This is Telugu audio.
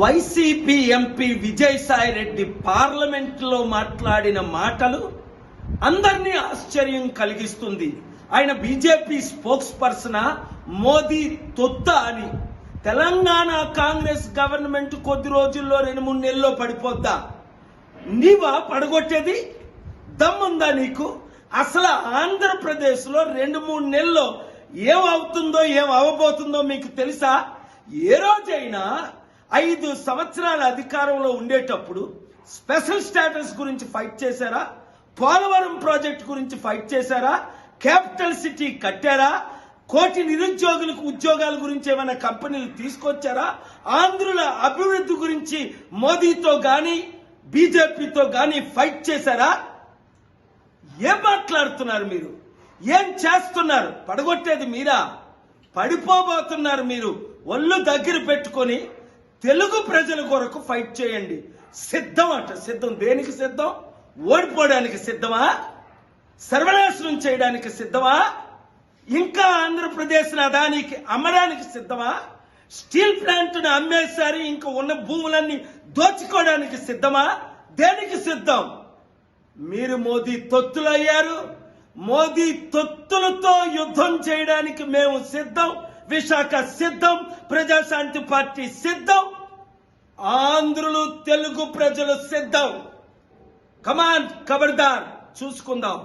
వైసీపీ ఎంపీ విజయసాయి రెడ్డి పార్లమెంట్లో మాట్లాడిన మాటలు అందరినీ ఆశ్చర్యం కలిగిస్తుంది. ఆయన బీజేపీ స్పోక్స్ పర్సన్ మోదీ తొత్త అని. తెలంగాణ కాంగ్రెస్ గవర్నమెంట్ కొద్ది రోజుల్లో 2-3 నెలల్లో పడిపోద్దా? నీవా పడగొట్టేది? దమ్ముందా నీకు? అసలు ఆంధ్రప్రదేశ్లో 2-3 నెలల్లో ఏమవుతుందో ఏం అవ్వబోతుందో మీకు తెలుసా? ఏ రోజైనా 5 సంవత్సరాల అధికారంలో ఉండేటప్పుడు స్పెషల్ స్టేటస్ గురించి ఫైట్ చేశారా? పోలవరం ప్రాజెక్ట్ గురించి ఫైట్ చేశారా? క్యాపిటల్ సిటీ కట్టారా? 1 కోటి నిరుద్యోగులకు ఉద్యోగాల గురించి ఏమైనా కంపెనీలు తీసుకొచ్చారా? ఆంధ్రుల అభివృద్ధి గురించి మోదీతో గాని బీజేపీతో గాని ఫైట్ చేశారా? ఏం మాట్లాడుతున్నారు మీరు? ఏం చేస్తున్నారు? పడగొట్టేది మీరా? పడిపోబోతున్నారు మీరు. ఒళ్ళు దగ్గర పెట్టుకొని తెలుగు ప్రజల కొరకు ఫైట్ చేయండి. సిద్ధం అంట. సిద్ధం దేనికి సిద్ధం? ఓడిపోవడానికి సిద్ధమా? సర్వనాశనం చేయడానికి సిద్ధమా? ఇంకా ఆంధ్రప్రదేశ్ అదానికి అమ్మడానికి సిద్ధమా? స్టీల్ ప్లాంట్ను అమ్మేశారు, ఇంకా ఉన్న భూములన్నీ దోచుకోవడానికి సిద్ధమా? దేనికి సిద్ధం? మీరు మోదీ తొత్తులయ్యారు. మోదీ తొత్తులతో యుద్ధం చేయడానికి మేము సిద్ధం. విశాఖ సిద్ధం. ప్రజాశాంతి పార్టీ సిద్ధం. ఆంధ్రులు తెలుగు ప్రజలు సిద్ధం. కమాన్, ఖబర్దార్, చూసుకుందాం.